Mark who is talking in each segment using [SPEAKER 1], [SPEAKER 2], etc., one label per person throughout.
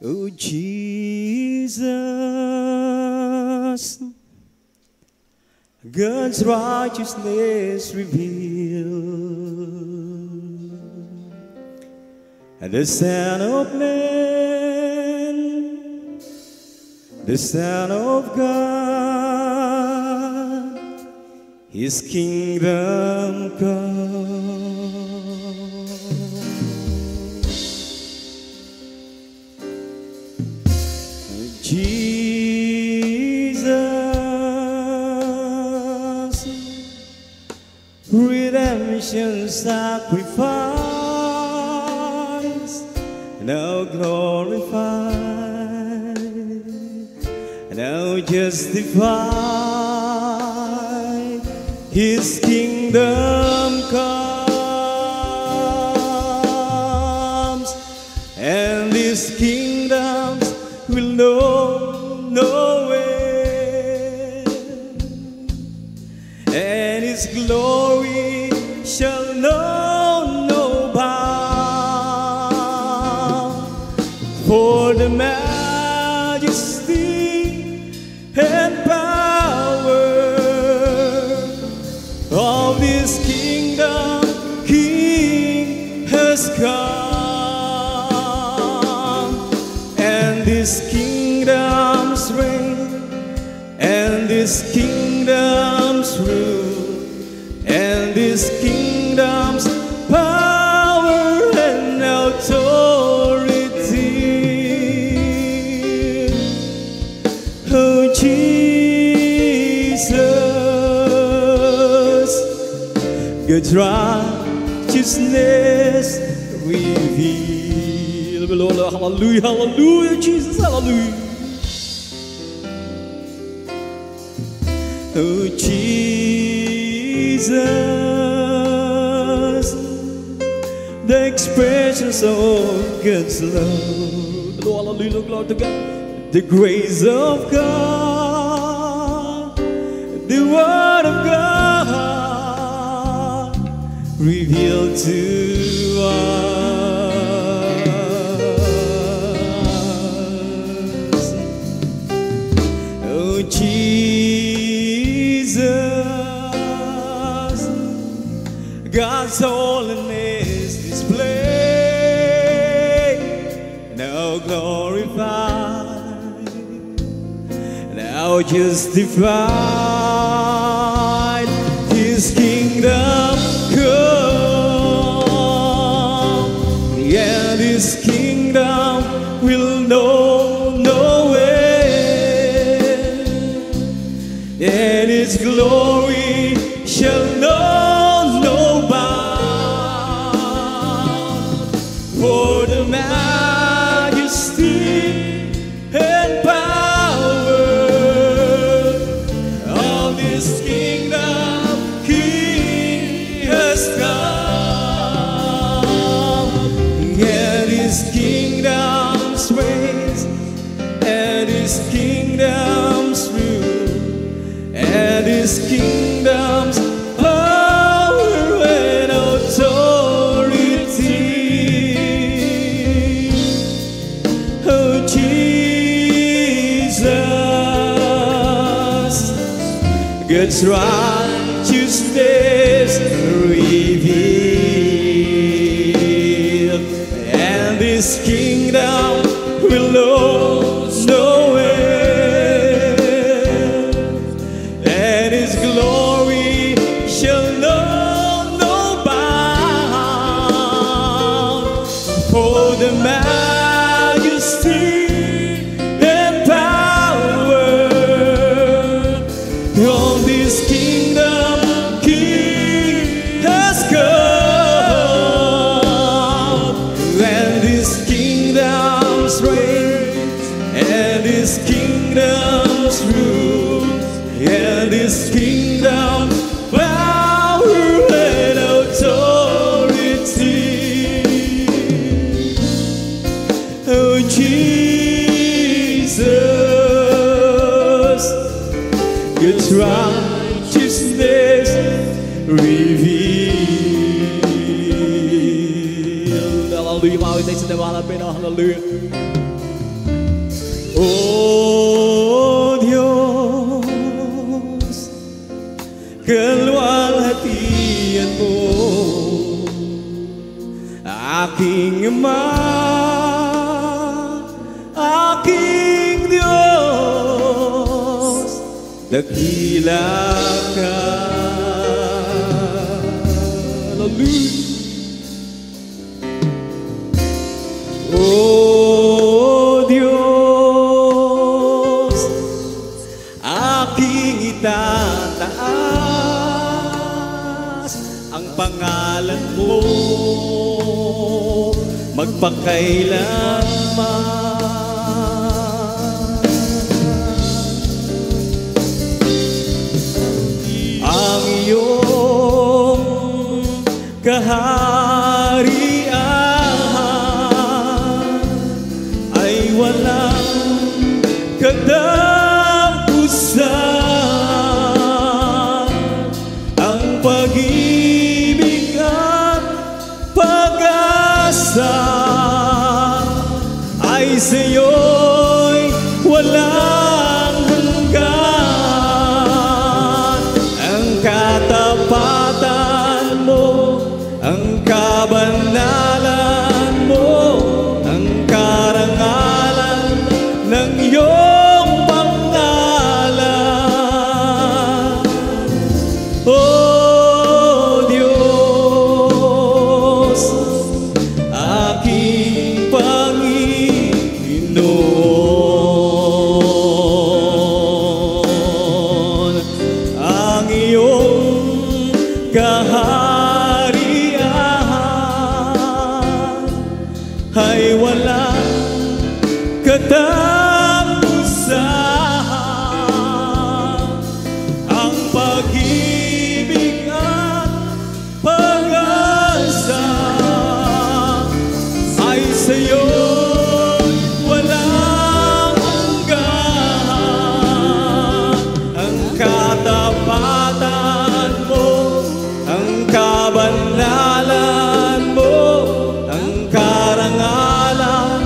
[SPEAKER 1] Oh Jesus, God's righteousness revealed, and the Son of Man, the Son of God, His kingdom come. Jesus, redemption sacrifice, now glorified, now justified, His kingdom comes, and His kingdoms will know no end, and His glory shall know no bound. For the majesty and power of this kingdom King has come, and this kingdom's reign, and this kingdom's rule, and this kingdom's power and authority. Oh Jesus, God's righteousness revealed. Hallelujah, hallelujah, Jesus, hallelujah. Oh Jesus, the expressions of God's love. Hallelujah, glory to God. The grace of God, the Word of God revealed to us. Oh Jesus, God's holiness displayed, now glorified, now justified, His kingdom come, and His kingdom will know no end, and His glory shall know no bound. For the majesty and power of this kingdom King has come, and His kingdom's reign, and His kingdom's rule, and His kingdom's power and authority. Oh Jesus, God's righteousness revealed, and His kingdom will know no end, and His glory shall know no bound. For the majesty and power of this kingdom King has come, and His kingdom's reign, and His kingdom's rule, and His kingdom's power and authority. Oh Jesus, God's righteousness revealed. Hallelujah, hallelujah. Aking Ama, aking Diyos, dakila ka. Hallelujah. O Diyos, aking itataas ang pangalan mo magpakailanman. Ang iyong kaharian ay walang katapusan. Ang pag-ibig at pag-asa ay sa'yo'y walang hanggan. Ang katapatan mo, ang kabanalan mo, ang karangalan ng iyong pangalan. O Diyos, aking Panginoon, ang iyong kaharian ay walang katapusan. Ang pag-ibig at pag-asa ay sa'yo walang hanggan. Ang katapatan mo, ang kabanalan mo, ang karangalan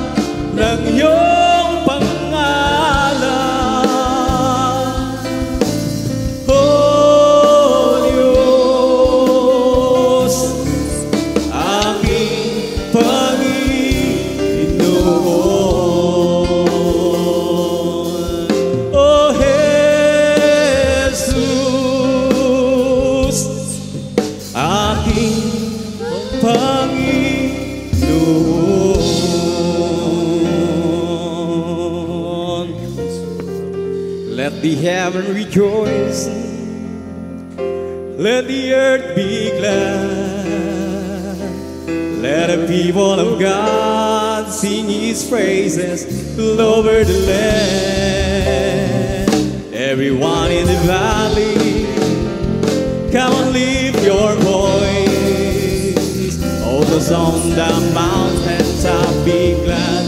[SPEAKER 1] ng iyong pangalan. O Diyos, aking Panginoon. O Jesus, aking Panginoon. Let the heaven rejoice, let the earth be glad, let the people of God sing His praises all over the land. Everyone in the valley, come on, lift your voice. All those on the mountain top, be glad,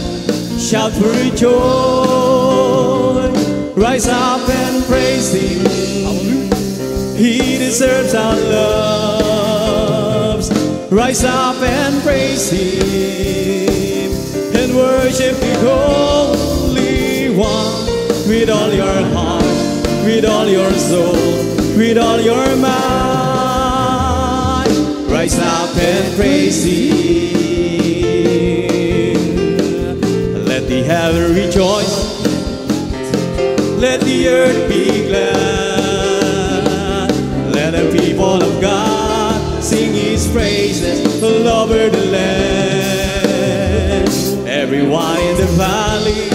[SPEAKER 1] shout for joy. Rise up and praise Him, He deserves our loves. Rise up and praise Him and worship the Holy One with all your heart, with all your soul, with all your mind. Rise up and praise Him. Let the heaven rejoice, let the earth be glad, let the people of God sing His praises all over the land. Everyone in the valley,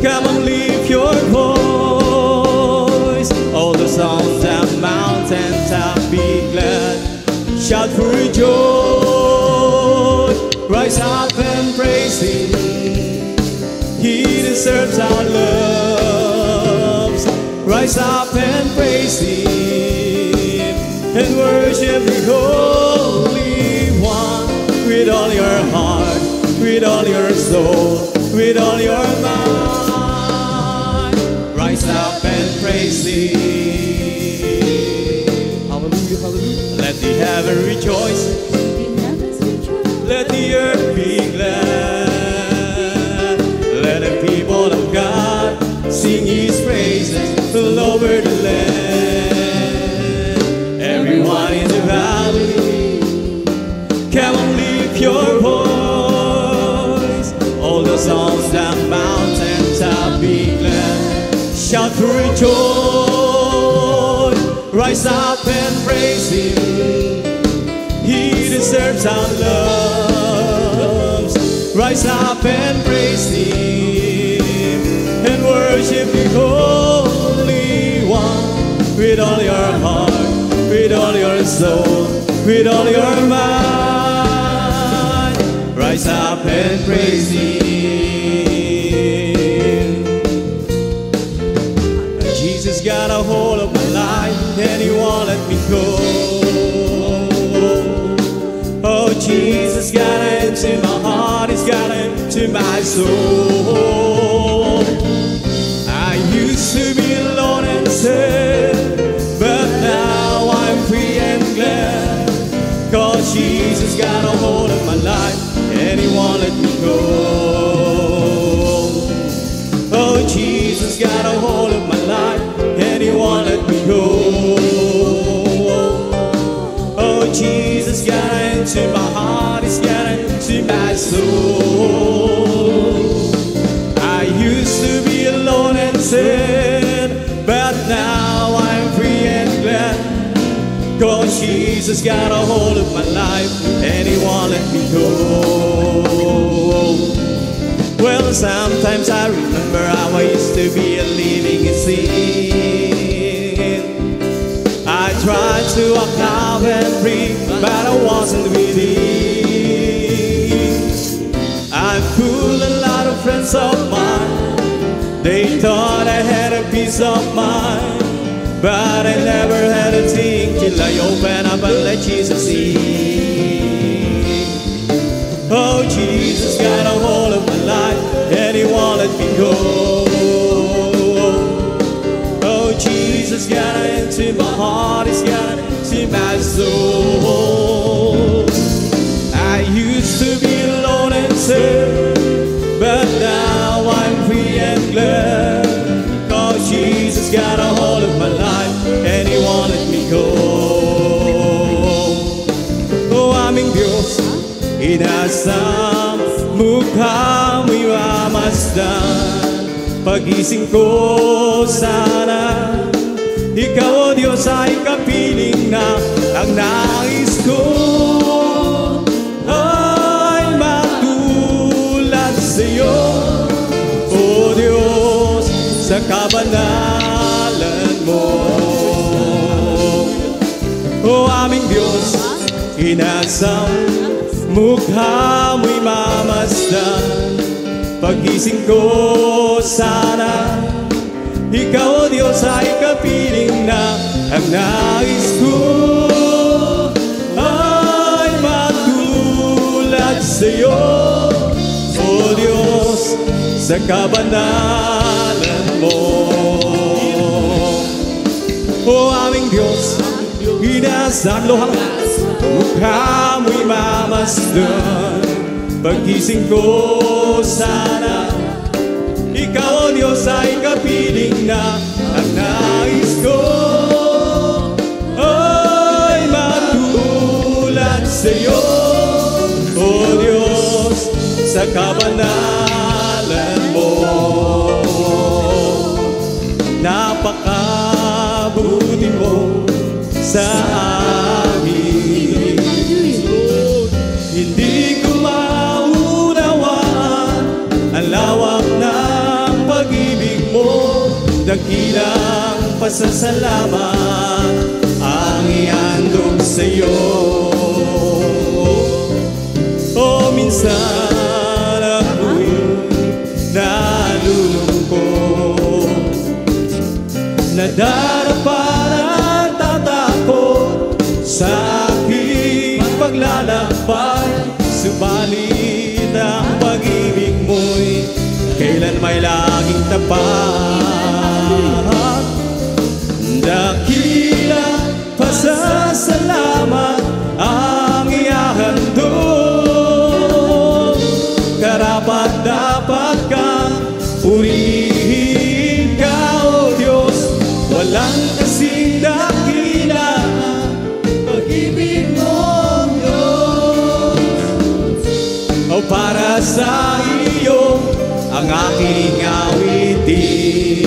[SPEAKER 1] come and lift your voice. All those on the mountain top, be glad, shout for joy. Rise up and praise Him, He deserves our loves. Rise up and praise Him and worship the Holy One with all your heart, with all your soul, with all your mind. Rise up and praise Him. Hallelujah, hallelujah. Let the heaven rejoice, let the earth be glad, let the people of God sing His praises all over the land. Everyone in the valley, come and lift your voice. All the songs that mountains have been glad. Shout for joy. Rise up and praise Him. He deserves our love. Rise up and praise Him and worship the Holy One with all your heart, with all your soul, with all your mind. Rise up and praise Him. Jesus got a hold of my life and He won't let me go. Oh, Jesus got into my heart, He's got into my soul. I used to be alone and sad, but now I'm free and glad. 'Cause Jesus got a hold of my life and He won't let me go. Oh, Jesus got a hold of my life and He won't let me go. Oh, Jesus got into my heart, He's got into my soul. I used to be alone and sad, but now I'm free and glad. 'Cause Jesus got a hold of my life and He won't let me go. Well, sometimes I remember how I used to be living in sin. I tried to walk out and free, but I wasn't winning. I fooled a lot of friends of mine. They thought I had a peace of mind, but I never had a thing till I opened up and let Jesus in. Oh, Jesus got a hold of my life and He won't let me go. Oh, Jesus got into my heart, He's got into my soul. I used to be alone and sad, but now I'm free and glad. 'Cause Jesus got a hold of my life and He won't let me go. Oh, aming Diyos, inasam mukha mo'y mamasdan. Pagising ko sana, Ikaw, O Diyos, ay kapiling na. Ang nais ko ay matulad sa'yo, O Diyos, sa kabanalan mo. O aming Diyos, inasam mukha mo'y mamasdan. Pagising ko sana, Ikaw, O Diyos, ay kapiling na. Ang nais ko ay matulad sa'yo, O Diyos, sa kabanalan mo. O aming Diyos, inasam mukha mo'y mamasdan. Pagising ko sana, Ikaw, O Diyos, ay kapiling na. Ang nais ko ay matulad sa'yo, O Diyos, sa kabanalan mo. Napakabuti mo sa amin. Hindi ko maunawaan ang lawak ng pag-ibig mo. Dakilang pasasalamat ang ihandog sa'yo. O minsan ako'y nalulungkot, nadarapa ng tatakot sa aking paglalakbay. Subalit ang pag-ibig mo'y kailan may laging tapat. Dakila pasasalamat ang ihahandog. Karapat-dapat kang purihin ka, O Diyos. Walang kasing dakila pag-ibig mo, Diyos. aking awitin.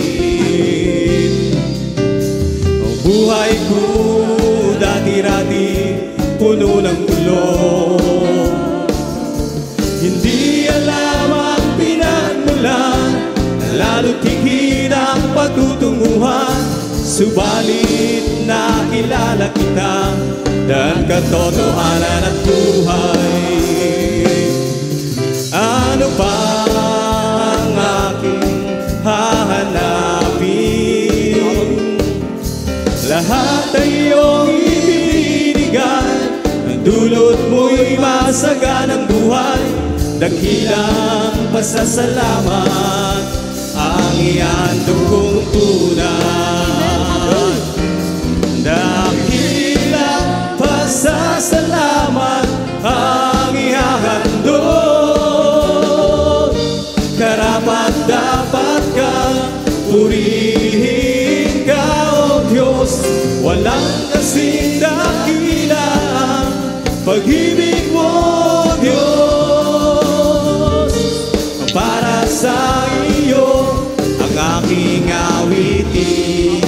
[SPEAKER 1] Ang buhay ko dati-rati puno ng gulo, hindi alam ang pinagmulan, lalo't higit ang patutunguhan. Subalit nakilala kita dahil katotohanan at buhay. Ano pa ang aking hahanapin? Lahat ay iyong ibinigay, ang dulot mo'y masaganang buhay. Dakilang pasasalamat ang ihandog kong tunay. Dakilang pasasalamat ang ihahandog. Karapat dapat ka purihin ka, O Diyos. Walang kasing dakila ang pag-ibig mo, Diyos. Para sa iyo ang aking awitin.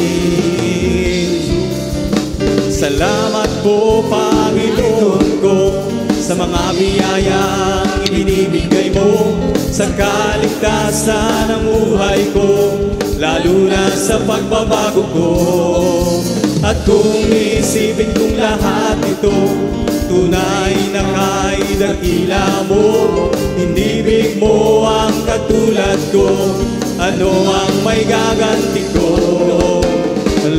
[SPEAKER 1] Salamat po, Panginoon ko, sa mga biyayang ibinibigay mo sa kaligtasan ng buhay ko, lalo na sa pagbabago ko. At kung isipin kong lahat ito, tunay na kay dakila mo, inibig mo ang katulad ko, ano ang may gaganti ko?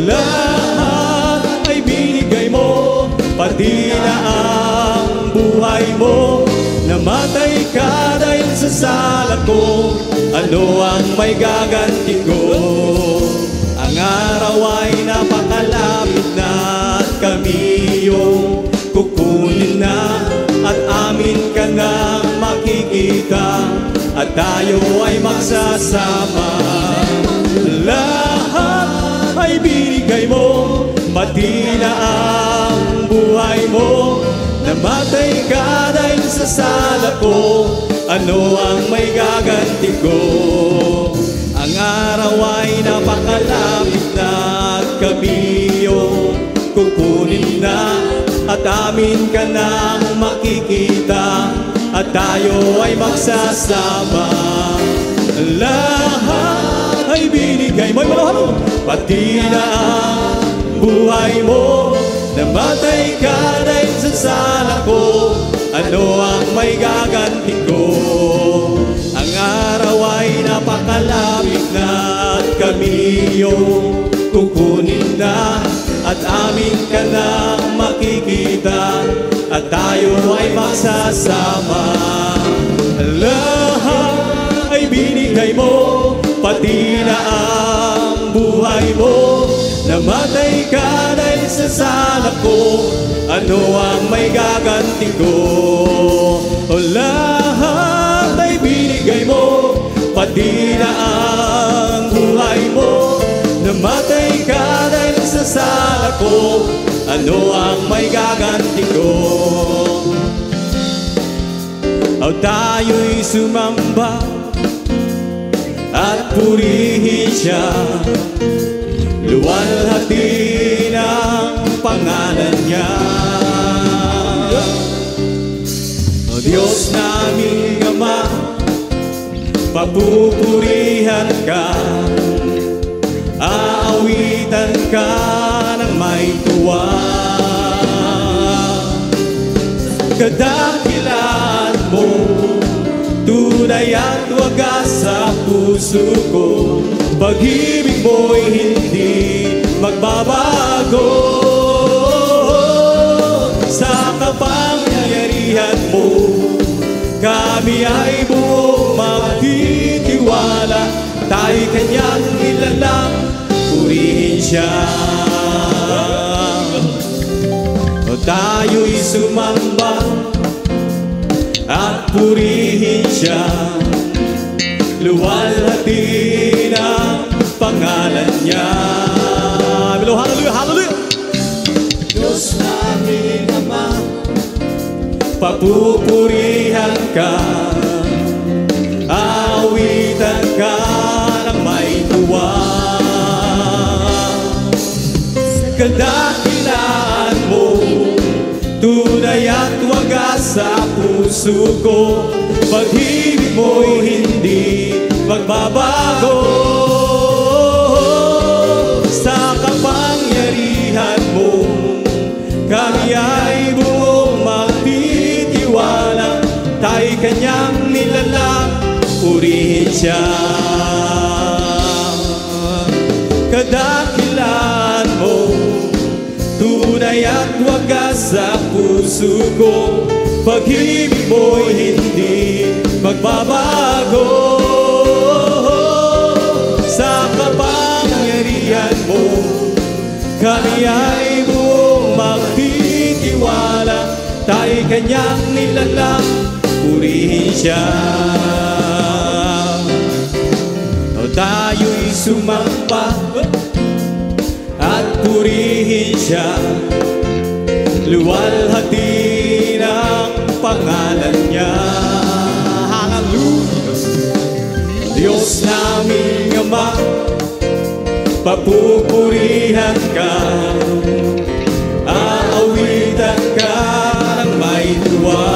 [SPEAKER 1] Lahat ay binigay mo, pati na ang buhay mo. Namatay ka dahil sa sala ko, ano ang may gaganti ko? Ang araw ay napakalapit na at kami yung kukunin na, at amin ka na makikita, at tayo ay magsasama. Lahat ay binigay mo, pati na ang buhay mo. Namatay ka dahil sa sala ko, ano ang may gaganti ko? Ang araw ay napakalapit na at kami yung kukunin na, at amin ka nang makikita, at tayo ay magsasama. Lahat ay binigay mo, pati na ang buhay mo. Namatay ka dahil sa sala ko, ano ang may gaganti ko? Ang araw ay napakalapit na at kami yung kukunin na, at amin ka nang makikita, at tayo ay magsasama. Lahat ay binigay mo, pati na ang buhay mo. Namatay ka dahil sa sala ko, ano ang may gaganti ko? O lahat ay binigay mo, pati na ang buhay mo. Namatay ka dahil sa sala ko, ano ang may gaganti ko? O tayo'y sumamba at purihin siya, luwalhati ng pangalan niya. O Diyos naming Ama, papupurihan ka, aawitan ka ng may tuwa. Kadakilaan mo, tunay at wagas sa puso ko. Pag-ibig mo'y hindi magbabago. Sa kapangyarihan mo, kami ay buong magtitiwala. Tayo'y kanyang nilalang, purihin siya. O tayo'y sumamba at purihin siya, luwalhati ng pangalan niya. Hallelujah, hallelujah. Diyos namin Ama, papupurihan ka, aawitan ka kadakilaan mo, tunay at wagas sa puso ko. Pag-ibig mo'y hindi magbabago. Sa kapangyarihan mo, kami ay buong magtitiwala. Tayo'y kanyang nilalang, purihin siya. Kadakilaan mo, tunay at wagas sa puso ko. Pag-ibig mo'y hindi magbabago. Sa kapangyarihan mo, kami ay buong magtitiwala. Tayo'y kanyang nilalang, purihin siya. O tayo'y sumamba at purihin siya. Luwalhati ng pangalan niya. Hallelujah! Diyos naming Ama, papupurihan ka, aawitan ka ng may tuwa.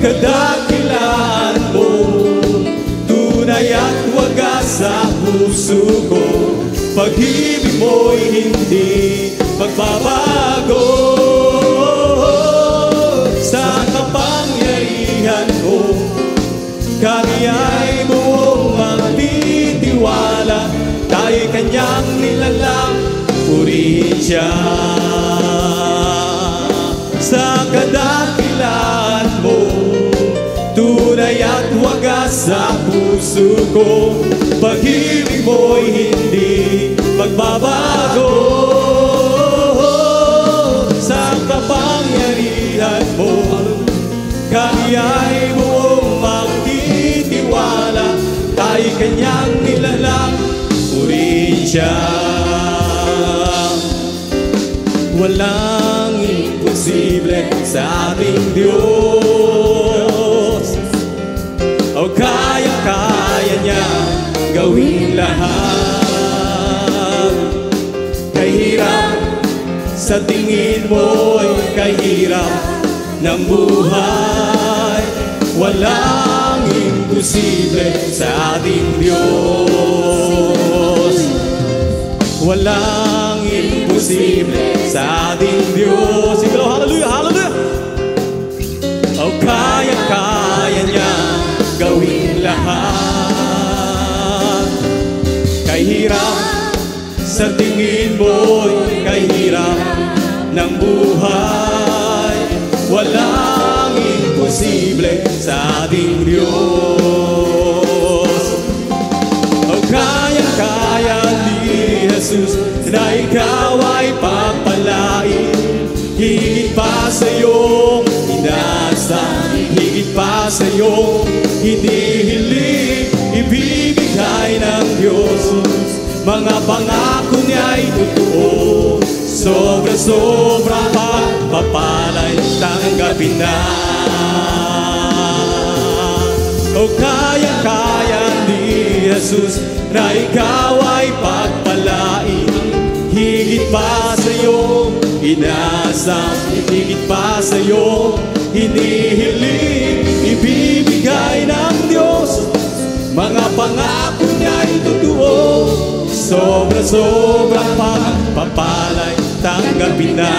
[SPEAKER 1] Kadakilaan mo, tunay at wagas sa puso ko. Pag-ibig mo'y hindi magbabago. Sa kapangyarihan mo, kami ay buong magtitiwala. Tayo'y kanyang nilalang, purihin siya. Sa kadakilaan mo, tunay at wagas sa puso ko. Pag-ibig mo'y hindi magbabago. Sa kapangyarihan mo, kami ay buong magtitiwala. Tayo'y kanyang nilalang, purihin siya. Walang imposible sa ating Diyos. O kaya-kaya niya gawin lahat. Kahirap sa tingin mo'y kahirap ng buhay. Walang imposible sa ating Diyos. Walang imposible sa ating Diyos. Sige, hallelujah, hallelujah. O kaya-kaya niya gawin lahat. Kahirap sa tingin mo'y kahirap ng buhay. Walang imposible sa ating Diyos. O kaya-kaya ni Jesus na ikaw ay papalain. Higit pa sa iyong inasal, higit pa sa iyong hinihiling, ibibigay ng Diyos. Mga pangako niya'y totoo, sobra-sobra pagpapalay, tanggapin na. O kaya-kaya ni Jesus na ikaw ay pagpalain. Higit pa sa iyong inasal, higit pa sa iyong hinihiling, ibibigay ng Diyos. Mga pangako niya'y totoo, sobra-sobra pagpapalay, tanggapin na.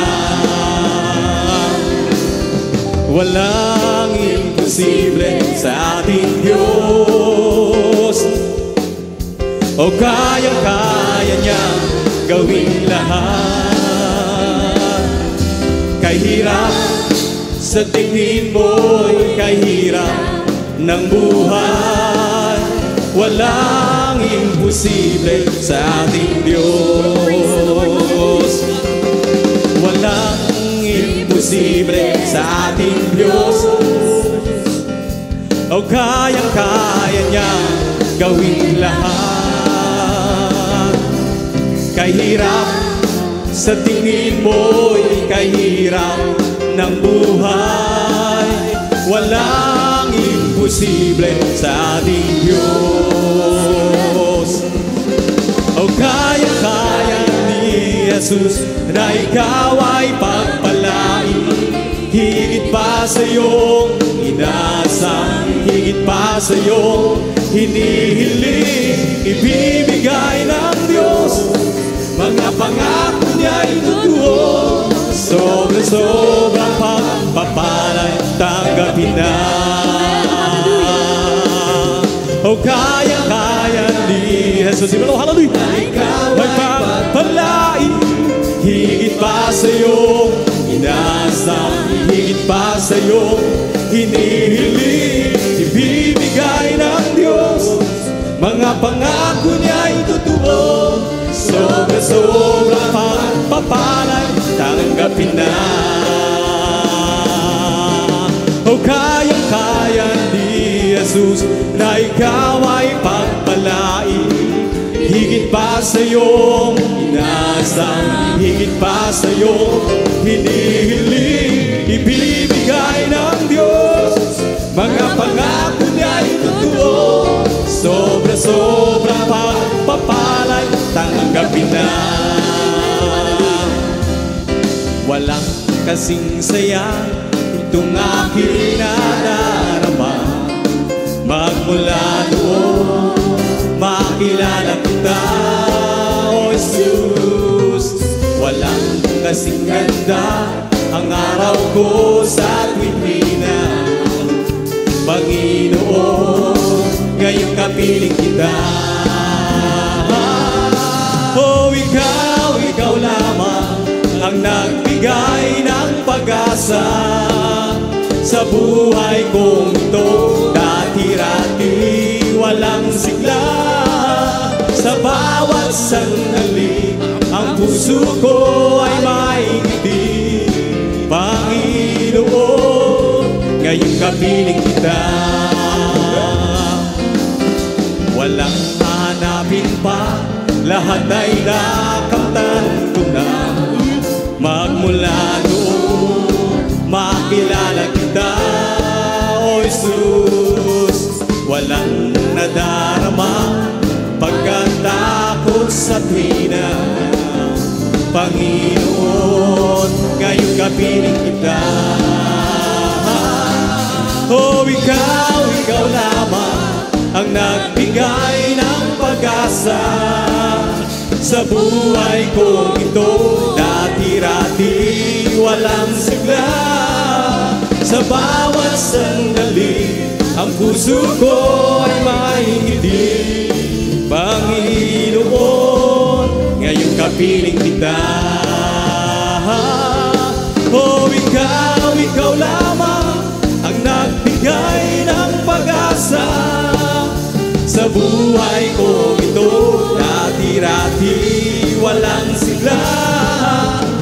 [SPEAKER 1] Walang imposible sa ating Diyos. O kaya-kaya niya gawin lahat. Kahirap sa tingin mo'y kahirap ng buhay. Walang imposible sa ating Diyos. Walang imposible sa ating Diyos. O kaya-kaya niya gawin lahat. Kahirap sa tingin mo'y kahirap ng buhay. Walang imposible sa ating Diyos. O kaya-kaya Jesus, na ikaw ay pagpalain. Higit pa sa iyong inaasam, higit pa sa iyong hinihiling, ibibigay ng Diyos. Mga pangako niya'y totoo, sobra-sobrang pagpapalay, tanggapin na. O kaya-kaya ni Jesus, hallelujah, ay pagpapalain. Higit pa sa iyong inaasam, higit pa sa iyong hinihiling, ibibigay ng Diyos. Mga pangako niya'y totoo, sobra-sobra pagpapalay, tanggapin na. O kayang-kaya ni Jesus, na ikaw ay pagpalain. Higit pa sa iyong inaasam, higit pa sa iyong hinihiling, ibibigay ng Diyos. Mga pangako niya'y totoo, sobra-sobra pagpapalay, tanggapin na. Walang kasing saya itong aking nadarama, magmula noon makilala kita, O Jesus. Walang kasing ganda ang araw ko sa tuwing na, Panginoon, ngayong kapiling kita. O ikaw lamang ang nagbigay ng pag-asa sa buhay kong ito. Dati-rati walang sigla, sa bawat sandali ang puso ko ay may ngiti. Panginoon, ngayong kapiling kita. Walang hahanapin pa, lahat ay nakamtan ko na. Magmula doon makilala kita, O Jesus. Walang nadarama pagkatakot sa tuwina, Panginoon, ngayong kapiling kita. O ikaw lamang ang nagbigay ng pag-asa sa buhay kong ito. Dati-rati walang sigla, sa bawat sandali ang puso ko ay may ngiti. Panginoon, ngayong kapiling kita. O ikaw lamang ang nagbigay ng pag-asa sa buhay ko ito. Dati-rati walang sigla,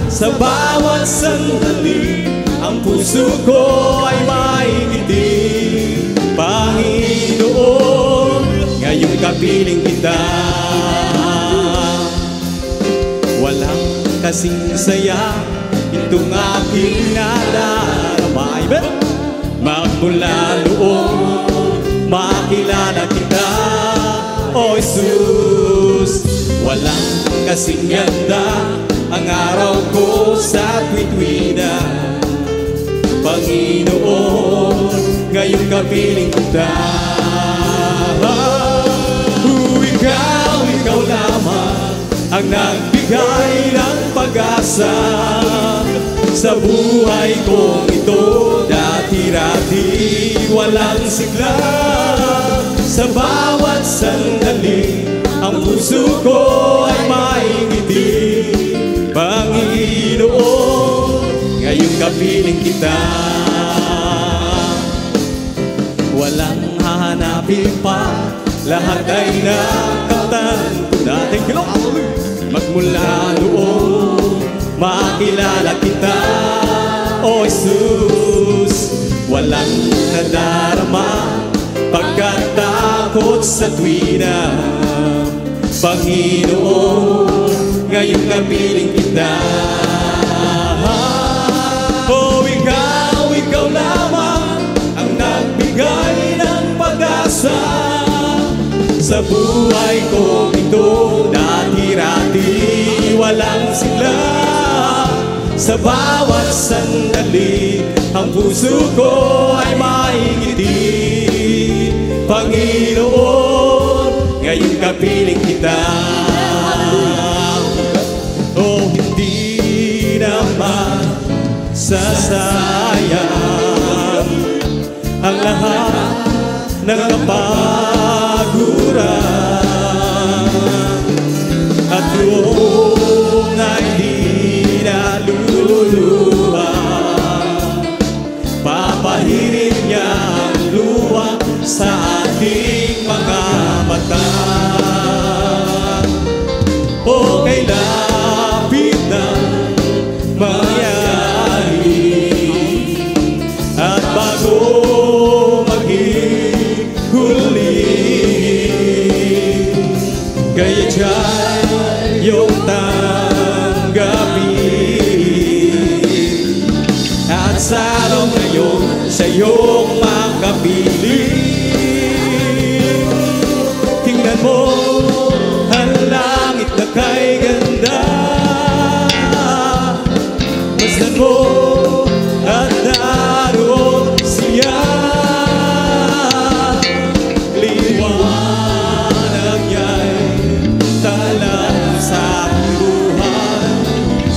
[SPEAKER 1] sa bawat sandali ang puso ko ay may ngiti. Panginoon, ngayong kapiling kita. Walang kasing saya itong aking nadarama, magmula noon makilala kita, O Jesus. Walang kasing ganda ang araw ko sa tuwina, Panginoon, ngayong kapiling kita. Ikaw lamang ang nagbigay ng pag-asa sa buhay kong ito. Dati-rati walang sigla, sa bawat sandali ang puso ko ay may ngiti. Panginoon, ngayong kapiling kita. Walang hahanapin pa, lahat ay nakamtan ko na. Thank you, Lord. Magmula noon makilala kita, O Jesus. Walang nadarama pagkatakot sa tuwina, Panginoon, ngayong kapiling kita. O ikaw lamang ang nagbigay ng pag-asa sa buhay ko ito. Dati-rati walang sigla, sa bawat sandali. Ang puso ko ay maingiti. Panginoon, ngayon kapiling kita. Oh, hindi naman sasayang ang lahat ng kapaguran. At doon ay di naluluha, papahirin niya ang luha sa ating mga mata. O kay lapit na mangyari, at bago maging huli, kaya dyan yung tanggapin. At sa araw ngayon, siya yung makapiling. Tingnan mo ang langit na kay ganda. Masdan mo at naroon siya. Liwanag niya'y talang sa buhay.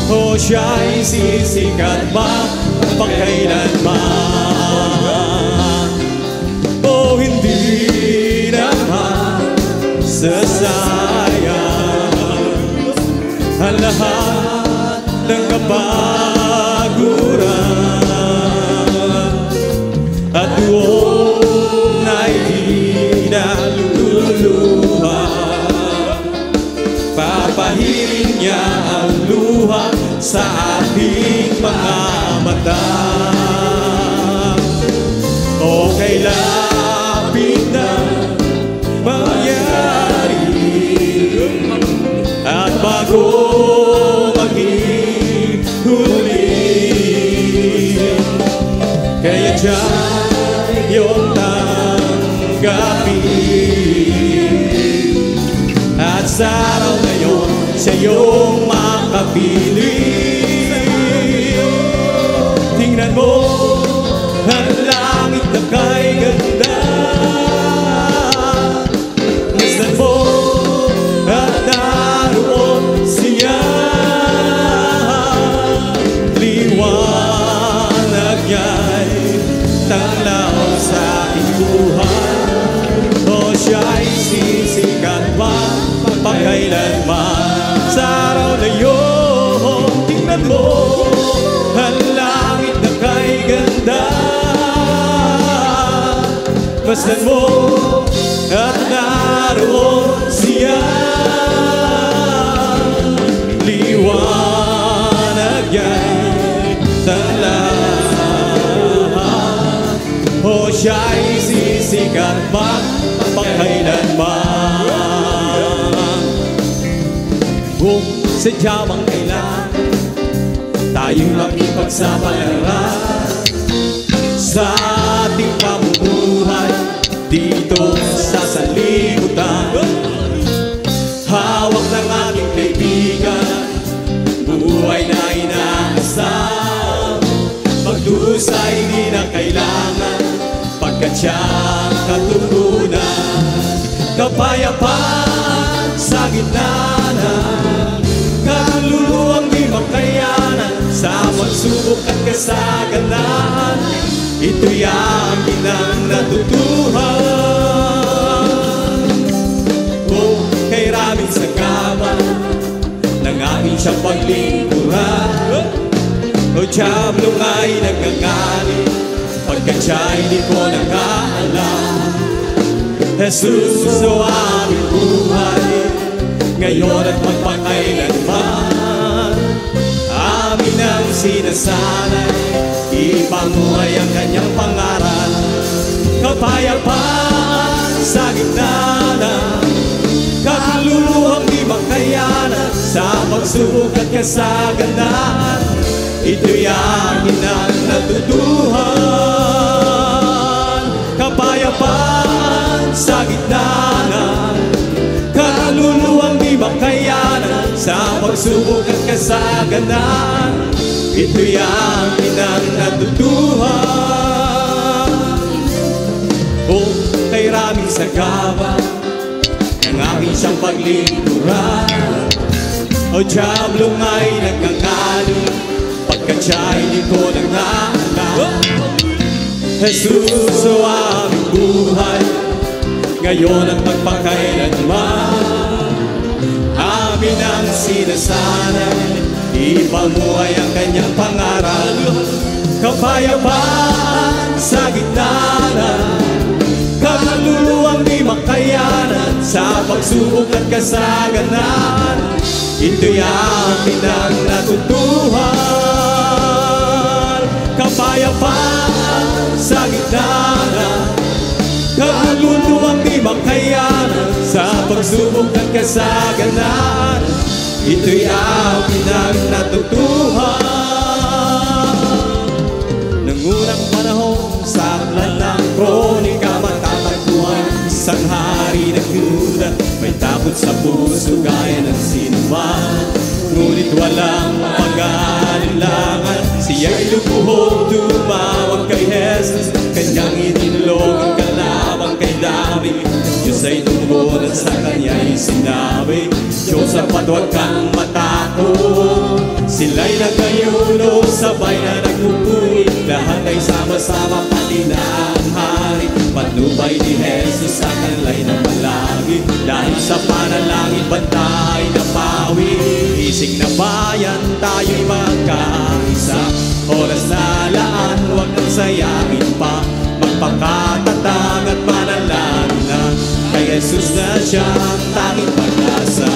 [SPEAKER 1] O siya'y sisikat magpakailanman. O hindi naman sasayang ang lahat ng kapaguran. At doon ay di naluluha, papahirin niya ang luha sa ating mga mata. O kay lapit na mangyari, at bago maging huli, kaya dyan yung tanggapin. At sa araw ngayon, siya yung makapiling. Tingnan mo ang langit na kay ganda. Masdan mo at naroon siya. Liwanag niya'y tanglaw sa ating buhay. O siya'y sisikat magpakailanman. Sa araw na yun, tingnan mo ang langit na kay ganda. Masdan mo at naroon siya. Liwanag niya'y tanglaw. O siya'y sisikat magpakailanman. Kung sadya mang kailan tayong makipagsapalaran sa ating pamumuhay dito sa sanlibutan, hawak ng ating kaibigan, buhay na inaasam, magdusay di na kailangan, pagkat siyang katugunan. Kapayapaan sa gitna ng kaluluwang di makayanan, sa pagsubok at kasaganahan, ito'y akin ang natutuhan. Kung kay raming sagaman ng aming siyang paglingkuran, o diablong ay nagkakalit, pagkat siya'y di ko nakaalam. Jesus, o aming buhay, ngayon at magpakailanman. Amin ang sinasanay, ipamuhay ang kanyang pangaral. Kapayapaan sa gitna ng kaluluwang di makayanan, sa pagsubok at kasaganahan, ito'y akin ang natutuhan. Kapayapaan sa gitna ng kaluluwang di makayanan, sa pagsubok at kasaganahan, ito'y amin ang natutuhan. O kay raming sagaba ng aking siyang paglingkuran, o diablong ay nagkakalo pagkat siya'y di ko nang naalala. Jesus, o aming buhay, ngayon at magpakailanman. Amin ang sinasanay, ipamuhay ang kanyang pangaral. Kapayapaan sa gitna ng kaluluwang di makayanan, sa pagsubok at kasaganan, ito'y amin ang natutuhan. Kapayapaan sa gitna ng kaluluwang di makayanan, sa pagsubok at kasaganan, ito'y amin ang natutuhan. Nang unang panahon sa aklat ng kronika, matatagpuan isang hari ng Yuda, may takot sa puso gaya ng sinuman, ngunit walang pag-aalinlangan. Siya'y lubhog tumawag kay Jesus, kanyang itinulog ang kalabang kay David. Diyos ay tumugon at sa kanya'y sinabi, Joseph, at huwag kang matakot. Sila'y nagkayuno, sabay na nagpupuri, lahat ay sama-sama, pati na ang hari. Patnubay ni Jesus sa kanlay ng palagi, dahil sa panalangin bantay na pawi. Isig na bayan, tayo'y magkaisa, oras na laan, huwag nang sayangin pa. Magpakatatag at manalangin na kay Jesus na siyang tanging pag-asa.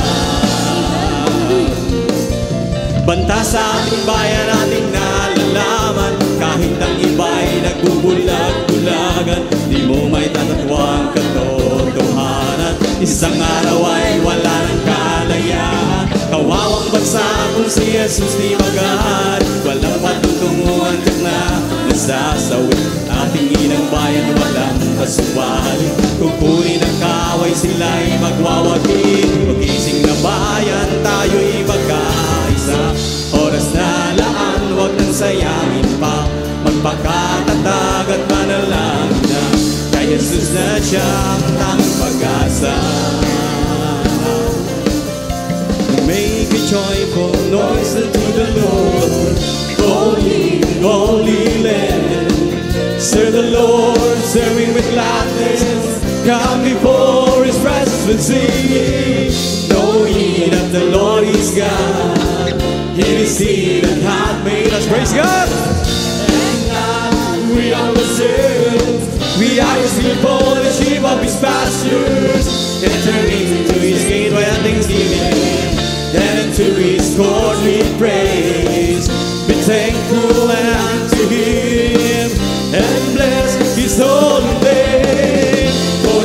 [SPEAKER 1] Banta sa ating bayan, ating nalalaman, kahit ang iba'y nagbubulag-bulagan, di mo may tatatwang katotohanan. Isang araw ay wala ng kalayaan, kawawang bansa kung si Jesus di magahari. Walang patutunguhan tiyak na nasasawit, ating inang bayan walang kasubali. Kukunin ang kaway, sila'y magwawagi. Magising na bayan, tayo'y magkaisa, oras na laan, huwag nang sayangin pa. Magpakatatag at manalangin na kay Jesus na siyang tanging pag-asa. Make a joyful noise unto the Lord, holy, holy land. Serve the Lord, serving with gladness, come before His presence with singing. Know ye that the Lord is God, He is He that hath made us. Praise God! And God, we are the servants, we are His people, the sheep of His pastures. Enter into His gate with thanksgiving, and into His court with praise. Be thankful unto Him, and bless His holy name. For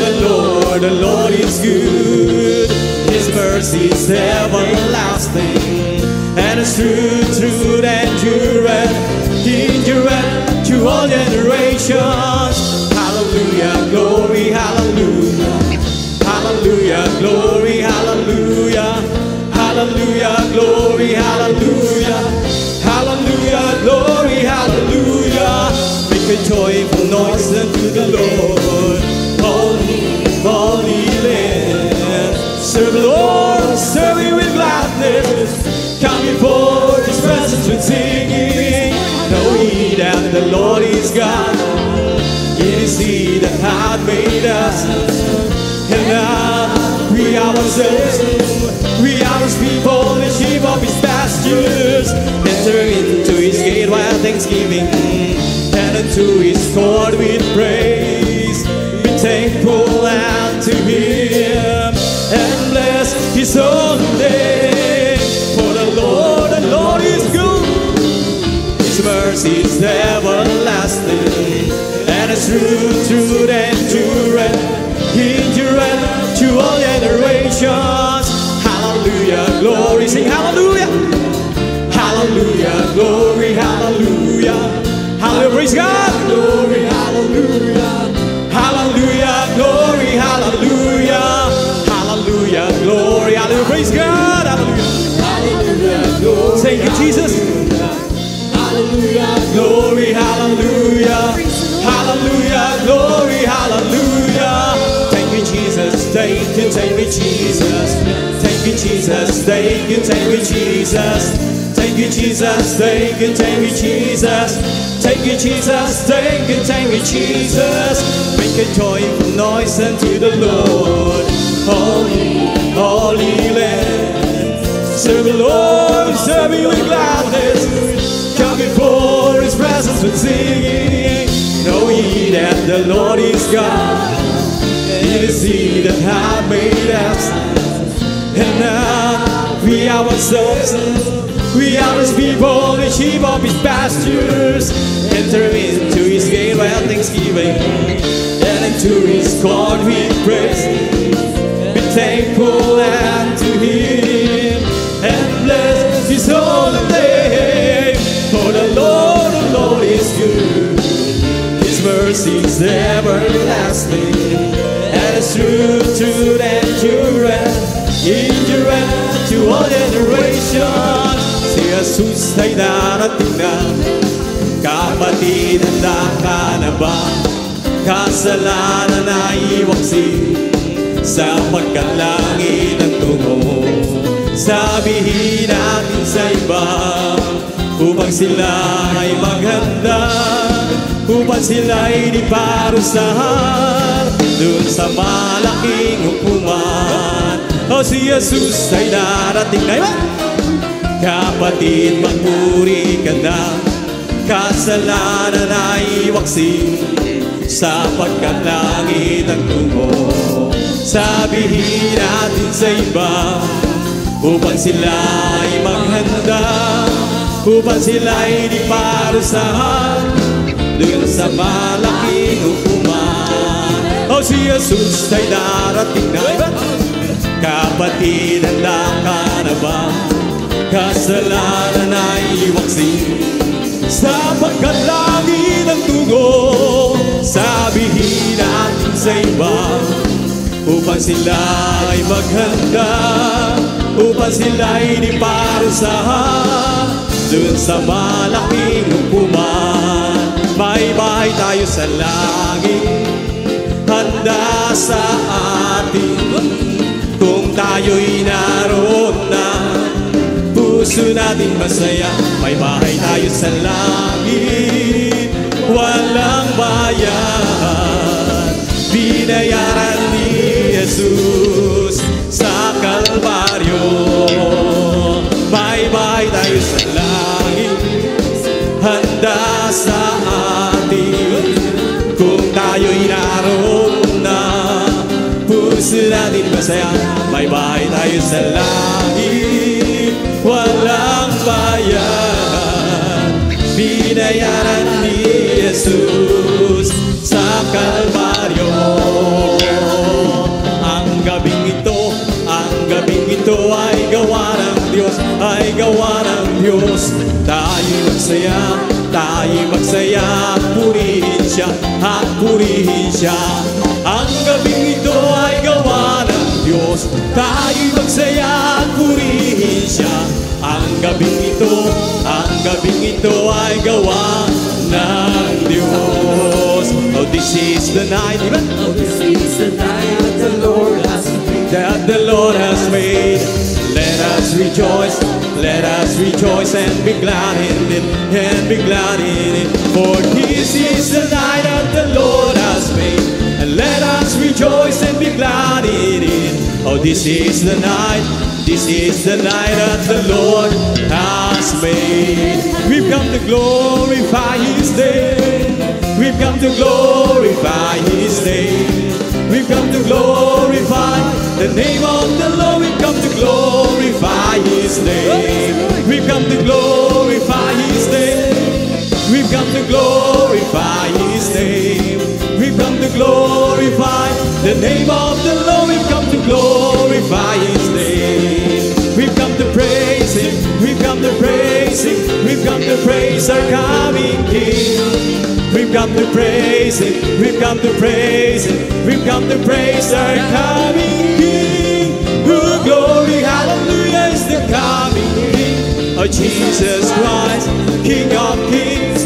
[SPEAKER 1] the Lord is good, His mercy is everlasting, and His truth endureth to all generations. Hallelujah, glory, hallelujah. Hallelujah, glory, hallelujah. Hallelujah, glory, hallelujah. Hallelujah, glory, hallelujah. Make a joyful noise unto the Lord, holy, holy land. Serve the Lord, serve Him with gladness, come before His presence with singing. Know ye that the Lord is God, it is He that hath made us, and now we ourselves, we are His people, the sheep of His pastures. Enter into His gate with thanksgiving, and into His court with praise. Be thankful unto Him, and bless His holy name. For the Lord is good, His mercy is everlasting, and His truth endureth to all generations. Hallelujah, glory, sing hallelujah. Hallelujah, glory, hallelujah. Hallelujah, praise God. Glory, hallelujah. Hallelujah, glory, hallelujah. Hallelujah, glory, hallelujah, praise God. Hallelujah, hallelujah, glory. Thank you, Jesus. glory, hallelujah, hallelujah, glory, hallelujah. Thank you, Jesus, thank you, Jesus. Thank you, Jesus, thank you, Jesus. Thank you, Jesus, thank you, Jesus. Thank you, Jesus, thank you, Jesus. Make a joyful noise unto the Lord. Holy, holy land. Serve the Lord, serve Him with gladness. Come before His presence with singing. Know ye that the Lord is God. It is He that hath made us, and not we ourselves. We are His people, the sheep of His pastures. Enter into His gate with thanksgiving, and into His court with praise. Be thankful unto Him, and bless His holy name. For the Lord is good. His mercy is everlasting, and His truth endureth to all generations. Si Jesus ay darating na. Kapatid, handa ka na ba? Kasalanan ay iwaksi, sapagkat langit ang tungo. Sabihin natin sa iba, upang sila ay maghanda, upang sila ay di parusahan dun sa malaking hukuman. O si Jesus ay darating na. Kapatid, magpuri ka na. Kasalanan ay iwaksi, sapagkat langit ang tungo. Sabihin natin sa iba, upang sila ay maghanda, upang sila ay di parusahan dun sa malaking hukuman. O si Jesus ay darating na. Kapatid, handa ka na ba? Kasalanan ay iwaksi, sapagkat langit ang tungo. Sabihin natin sa iba, upang sila ay maghanda, upang sila ay di parusahan dun sa malaking hukuman. May bahay tayo sa langit, handa sa atin. Kung tayo'y naroon na, puso natin masaya. May bahay tayo sa langit, walang bayan. Binayaran ni Jesus sa Kalbaryo. May bahay tayo sa langit, handa sa atin. Kung tayo'y naroon na, puso natin masaya. May bahay tayo sa langit, walang bayan. Binayaran ni Jesus sa Kalbaryo. Ang gabing ito ay gawa ng Diyos, ay gawa ng Diyos. Tayo'y magsaya, purihin siya, at purihin siya. Ang gabing ito ay gawa ng Diyos, tayo'y magsaya at purihin siya. Ang gabing ito ay gawa ng Diyos. Oh, this is the night, oh, this is the night that the Lord has made, that the Lord has made. Let us rejoice and be glad in it, and be glad in it. For this is the night that the Lord has made, and let us rejoice and be glad in it. Oh, this is the night that the Lord has made. We've come to glorify His name. We've come to glorify His name. We've come to glorify the name of the Lord. We've come to glorify His name. We've come to glorify His name. We've come to glorify His name. We've come to glorify the name of the Lord. We've come to glorify His name. We've come to praise Him. We've come to praise Him. We've come to praise our coming King. We've come to praise Him. We've come to praise Him. We've come to praise our coming King. Oh, glory, hallelujah is the coming King. Oh, Jesus Christ, King of kings,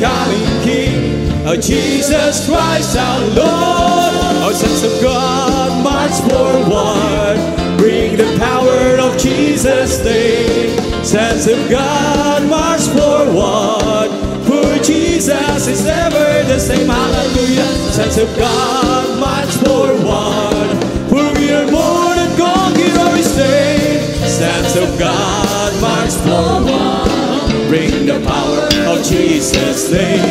[SPEAKER 1] coming King, oh Jesus Christ our Lord. Oh, sons of God, march forward, bring the power of Jesus' name. Sons of God, march forward, for Jesus is never the same. Hallelujah. Sons of God, march forward, for we are more than conquerors today. Sons of God, march forward, bring the power of Jesus' name.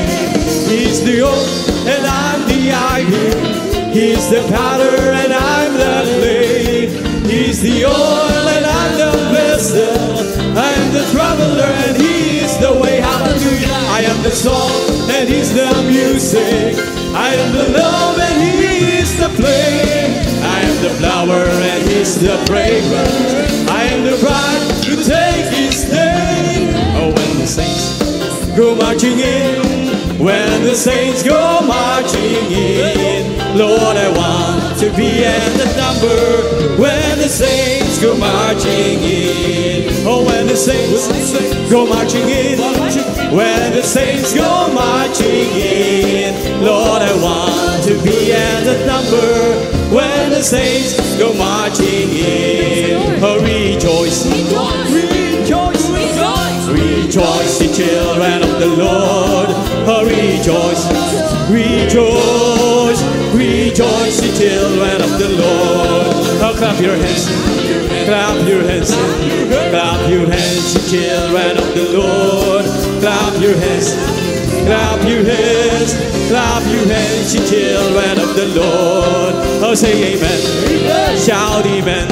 [SPEAKER 1] He's the oak and I'm the ivy. He's the powder and I'm the clay. He's the oil and I'm the vessel. I am the traveler and He is the way. Hallelujah. I am the song and He's the music. I am the love and He is the flame. I am the flower and He's the fragrance. I am the bride to take His name. Oh, when the saints go marching in, when the saints go marching in, Lord, I want to be at the number. When the saints go marching in, oh, when the saints go marching in, when the saints go marching in, Lord, I want to be at the number. When the saints go marching in, oh, rejoice, rejoice, rejoice, rejoice, the children of the Lord. Oh, rejoice, rejoice, rejoice, the children of the Lord. Oh, clap your hands, clap your hands, clap your hands, the children of the Lord. Clap your hands, clap your hands, clap your hands, the children of the Lord. Oh, say amen, shout amen,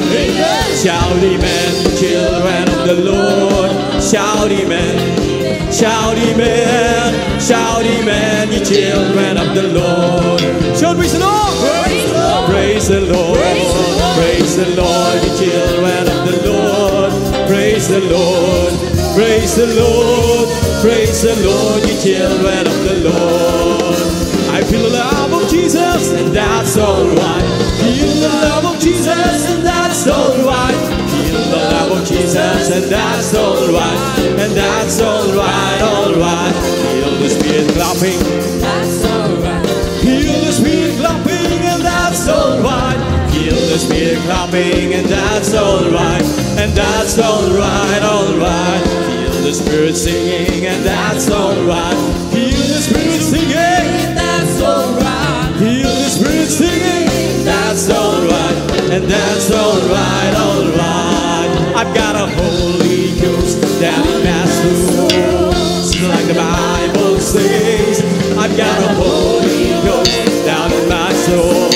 [SPEAKER 1] shout amen, children of the Lord. Shout amen, shout amen, shout amen, ye children of the Lord. Shout praise the Lord, praise the Lord, praise the Lord, ye children of the Lord. Praise the Lord, praise the Lord, praise the Lord, ye children of the Lord. I feel the love of Jesus and that's alright. Feel the love of Jesus and that's alright. Feel the love of Jesus and that's alright. And that's alright, alright. Feel the Spirit clapping, that's alright. Feel the Spirit clapping and that's alright. Feel the Spirit clapping and that's alright. And that's alright, alright. Feel the Spirit singing and that's alright. Feel the Spirit singing, that's alright. Feel the Spirit singing, that's alright. And that's alright, alright. I've got a Holy Ghost down in my soul, just like the Bible says. I've got a Holy Ghost down in my soul,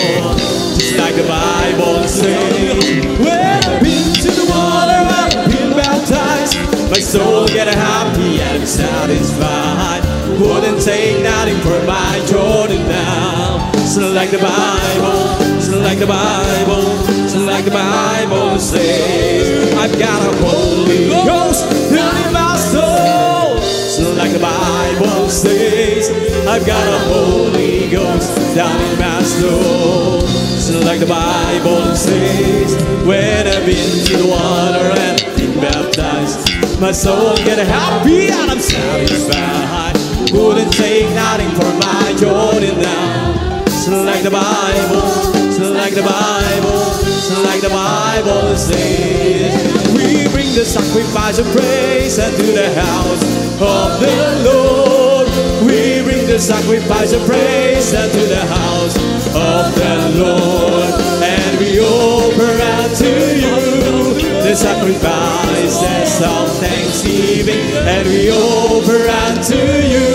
[SPEAKER 1] just like the Bible says. When I've been to the water, I've been baptized. My soul get happy and satisfied. Wouldn't take nothing for my Jordan now. So like the Bible, so like the Bible, so like the Bible says. I've got a Holy Ghost down in my soul, so like the Bible says. I've got a Holy Ghost down in my soul, so like the Bible says. When I've been to the water and I've been baptized, my soul get happy and I'm satisfied. Wouldn't take nothing for my Jordan now. So like the Bible, so like the Bible, so like the Bible says. We bring the sacrifice of praise unto the house of the Lord. We bring the sacrifice of praise unto the house of the Lord. And we offer unto you the sacrifices of thanksgiving. And we offer unto you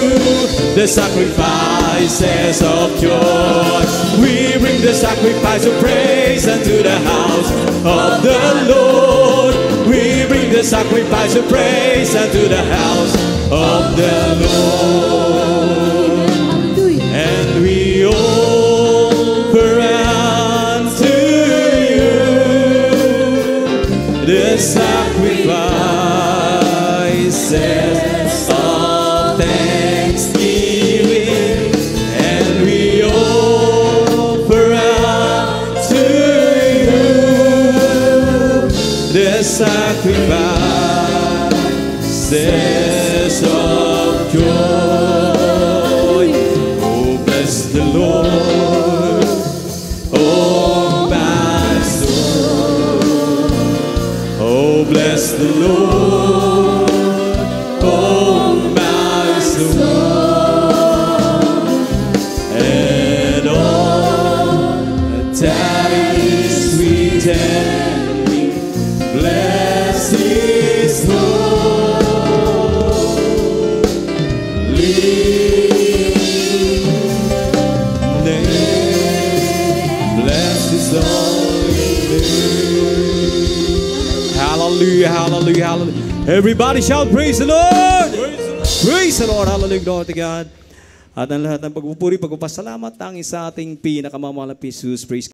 [SPEAKER 1] the sacrifices of joy. We bring the sacrifice of praise unto the house of the Lord. We bring the sacrifice of praise unto the house of the Lord. And we offer unto you the sacrifices of thanksgiving. And we offer unto you the sacrifices of joy. name. Bless His holy name. Hallelujah, hallelujah, hallelujah. Everybody shout, praise the Lord! Praise the Lord, hallelujah, glory to God. At ang lahat ng pagpupuri, pagpapasalamat, tanging sa ating pinakamamahal na Jesus. Praise